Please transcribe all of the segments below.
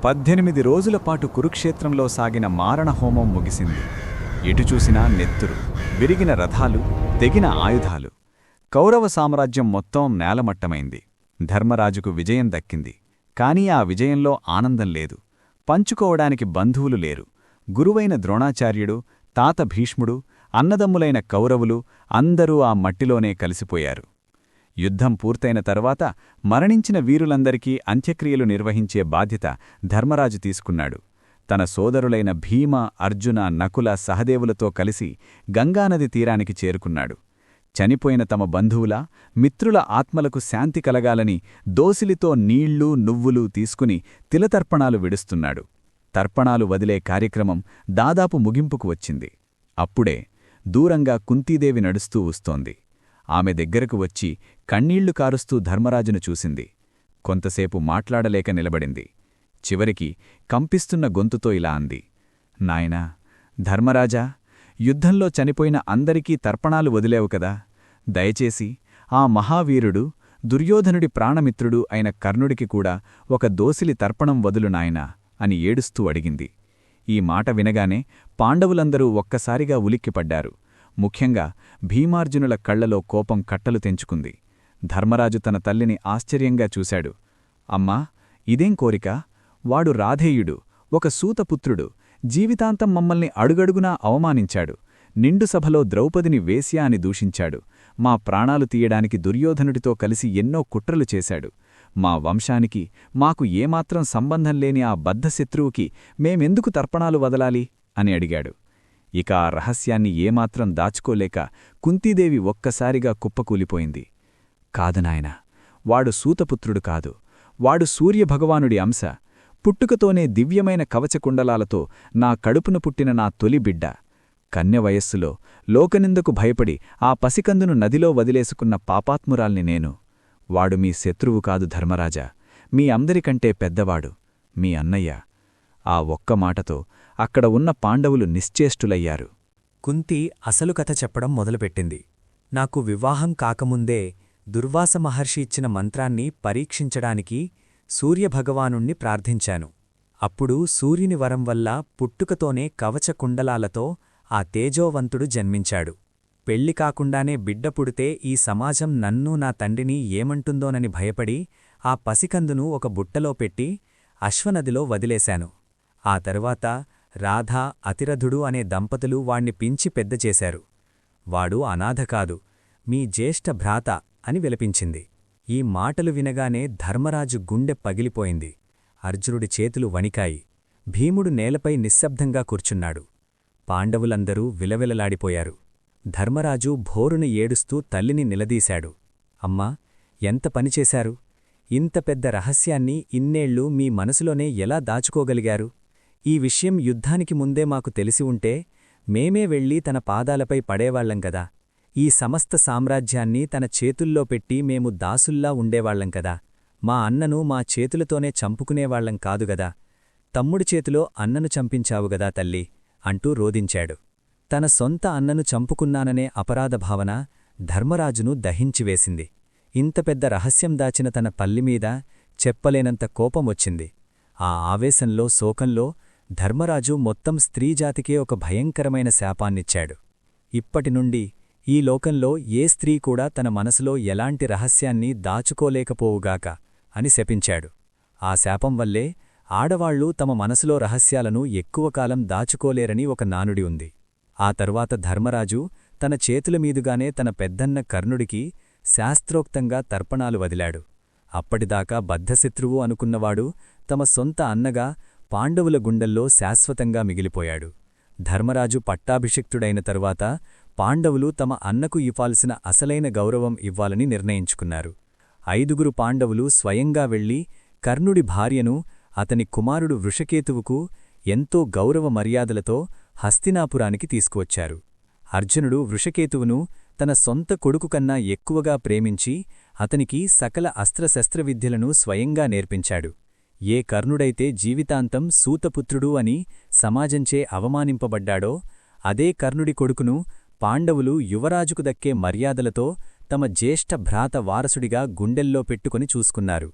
18 రోజుల పాటు కురుక్షేత్రంలో సాగిన మారణహోమం ముగిసింది. ఎటు చూసినా నెత్తురు, విరిగిన రథాలు, తెగిన ఆయుధాలు. కౌరవ సామ్రాజ్యం మొత్తం నేలమట్టమైంది. ధర్మరాజుకు విజయం దక్కింది. కాని ఆ విజయంలో ఆనందం లేదు. పంచుకోవడానికి బంధువులు లేరు. గురువైన ద్రోణాచార్యుడు, తాత భీష్ముడు, అన్నదమ్ములైన కౌరవులు అందరూ ఆ మట్టిలోనే కలిసిపోయారు. యుద్ధం పూర్తయిన తరువాత మరణించిన వీరులందరికీ అంత్యక్రియలు నిర్వహించే బాధ్యత ధర్మరాజు తీసుకున్నాడు. తన సోదరులైన భీమ, అర్జున, నకుల, సహదేవులతో కలిసి గంగానది తీరానికి చేరుకున్నాడు. చనిపోయిన తమ బంధువుల, మిత్రుల ఆత్మలకు శాంతి కలగాలని దోసిలితో నీళ్లు, నువ్వులు తీసుకుని తిలతర్పణాలు విడుస్తున్నాడు. తర్పణాలు వదిలే కార్యక్రమం దాదాపు ముగింపుకు వచ్చింది. అప్పుడే దూరంగా కుంతీదేవి నడుస్తూ వస్తోంది. ఆమె దగ్గరకు వచ్చి కన్నీళ్లు కారుస్తూ ధర్మరాజును చూసింది. కొంతసేపు మాట్లాడలేక నిలబడింది. చివరికి కంపిస్తున్న గొంతుతో ఇలా అంది, నాయనా, ధర్మరాజా, యుద్ధంలో చనిపోయిన అందరికీ తర్పణాలు వదిలేవు కదా, దయచేసి ఆ మహావీరుడు, దుర్యోధనుడి ప్రాణమిత్రుడు అయిన కర్ణుడికి కూడా ఒక దోసిలి తర్పణం వదులు నాయనా అని ఏడుస్తూ అడిగింది. ఈ మాట వినగానే పాండవులందరూ ఒక్కసారిగా ఉలిక్కిపడ్డారు. ముఖ్యంగా భీమార్జునుల కళ్లలో కోపం కట్టలు తెంచుకుంది. ధర్మరాజు తన తల్లిని ఆశ్చర్యంగా చూశాడు. అమ్మా, ఇదేం కోరిక? వాడు రాధేయుడు, ఒక సూతపుత్రుడు, జీవితాంతం మమ్మల్ని అడుగడుగునా అవమానించాడు. నిండు సభలో ద్రౌపదిని వేశ్య అని దూషించాడు. మా ప్రాణాలు తీయడానికి దుర్యోధనుడితో కలిసి ఎన్నో కుట్రలు చేశాడు. మా వంశానికి, మాకు ఏమాత్రం సంబంధం లేని ఆ బద్ధశత్రువుకి మేమెందుకు తర్పణాలు వదలాలి అని అడిగాడు. ఇక ఆ రహస్యాన్ని ఏమాత్రం దాచుకోలేక కుంతీదేవి ఒక్కసారిగా కుప్పకూలిపోయింది. కాదునాయనా, వాడు సూతపుత్రుడు కాదు, వాడు సూర్యభగవానుడి అంశ. పుట్టుకతోనే దివ్యమైన కవచకుండలాలతో నా కడుపున పుట్టిన నా తొలి బిడ్డ. కన్య వయస్సులో లోకనిందకు భయపడి ఆ పసికందును నదిలో వదిలేసుకున్న పాపాత్మురాల్ని నేను. వాడు మీ శత్రువు కాదు ధర్మరాజా, మీ అందరికంటే పెద్దవాడు, మీ అన్నయ్య. ఆ ఒక్క మాటతో అక్కడ ఉన్న పాండవులు నిశ్చేష్టులయ్యారు. కుంతి అసలు కథ చెప్పడం మొదలుపెట్టింది. నాకు వివాహం కాకముందే దుర్వాస మహర్షి ఇచ్చిన మంత్రాన్ని పరీక్షించడానికి సూర్యభగవానుణ్ణి ప్రార్థించాను. అప్పుడు సూర్యుని వరం వల్ల పుట్టుకతోనే కవచకుండలాలతో ఆ తేజోవంతుడు జన్మించాడు. పెళ్లి కాకుండానే బిడ్డ పుడితే ఈ సమాజం నన్నూ నా తండ్రిని ఏమంటుందోనని భయపడి ఆ పసికందును ఒక బుట్టలో పెట్టి అశ్వనదిలో వదిలేశాను. ఆ తరువాత రాధా, అతిరథుడు అనే దంపతులు వాణ్ణి పించి పెద్దచేశారు. వాడు అనాథ కాదు, మీ జ్యేష్ఠ భ్రాత అని విలపించింది. ఈ మాటలు వినగానే ధర్మరాజు గుండె పగిలిపోయింది. అర్జునుడి చేతులు వణికాయి. భీముడు నేలపై నిశ్శబ్దంగా కూర్చున్నాడు. పాండవులందరూ విలవిలలాడిపోయారు. ధర్మరాజు భోరున ఏడుస్తూ తల్లిని నిలదీశాడు. అమ్మా, ఎంత పనిచేశారు? ఇంత పెద్ద రహస్యాన్ని ఇన్నేళ్లు మీ మనసులోనే ఎలా దాచుకోగలిగారు? ఈ విషయం యుద్ధానికి ముందే మాకు తెలిసి ఉంటే మేమే వెళ్ళి తన పాదాలపై పడేవాళ్లం కదా. ఈ సమస్త సామ్రాజ్యాన్ని తన చేతుల్లో పెట్టి మేము దాసుల్లా ఉండేవాళ్లం కదా. మా అన్నను మా చేతులతోనే చంపుకునేవాళ్లం కాదుగదా. తమ్ముడి చేతిలో అన్నను చంపించావుగదా తల్లి అంటూ రోదించాడు. తన సొంత అన్నను చంపుకున్నాననే అపరాధభావన ధర్మరాజును దహించివేసింది. ఇంత పెద్ద రహస్యం దాచిన తన పల్లిమీద చెప్పలేనంత కోపమొచ్చింది. ఆ ఆవేశంలో, శోకంలో ధర్మరాజు మొత్తం స్త్రీజాతికే ఒక భయంకరమైన శాపాన్నిచ్చాడు. ఇప్పటినుండి ఈ లోకంలో ఏ స్త్రీ కూడా తన మనసులో ఎలాంటి రహస్యాన్ని దాచుకోలేకపోవుగాక అని శపించాడు. ఆ శాపం వల్లే ఆడవాళ్లు తమ మనసులో రహస్యాలను ఎక్కువకాలం దాచుకోలేరని ఒక నానుడి ఉంది. ఆ తరువాత ధర్మరాజు తన చేతులమీదుగానే తన పెద్దన్న కర్ణుడికి శాస్త్రోక్తంగా తర్పణాలు వదిలాడు. అప్పటిదాకా బద్ధశత్రువు అనుకున్నవాడు తమ సొంత అన్నగా పాండవుల గుండెల్లో శాశ్వతంగా మిగిలిపోయాడు. ధర్మరాజు పట్టాభిషిక్తుడైన తరువాత పాండవులు తమ అన్నకు ఇవ్వాల్సిన అసలైన గౌరవం ఇవ్వాలని నిర్ణయించుకున్నారు. 5గురు పాండవులు స్వయంగా వెళ్లి కర్ణుడి భార్యను, అతని కుమారుడు వృషకేతువుకు ఎంతో గౌరవ మర్యాదలతో హస్తినాపురానికి తీసుకువచ్చారు. అర్జునుడు వృషకేతువును తన సొంత కొడుకుకన్నా ఎక్కువగా ప్రేమించి అతనికి సకల అస్త్రశస్త్రవిద్యలను స్వయంగా నేర్పించాడు. ఏ కర్ణుడైతే జీవితాంతం సూతపుత్రుడు అని సమాజంచే అవమానింపబడ్డాడో అదే కర్ణుడి కొడుకును పాండవులు యువరాజుకు దక్కే మర్యాదలతో తమ జ్యేష్ఠ భ్రాత వారసుడిగా గుండెల్లో పెట్టుకుని చూసుకున్నారు.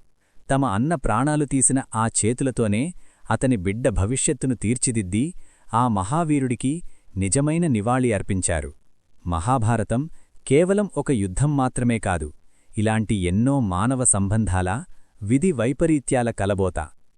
తమ అన్న ప్రాణాలు తీసిన ఆ చేతులతోనే అతని బిడ్డ భవిష్యత్తును తీర్చిదిద్ది ఆ మహావీరుడికి నిజమైన నివాళి అర్పించారు. మహాభారతం కేవలం ఒక యుద్ధం మాత్రమే కాదు, ఇలాంటి ఎన్నో మానవ సంబంధాల, విధి వైపరీత్యాల కలబోత.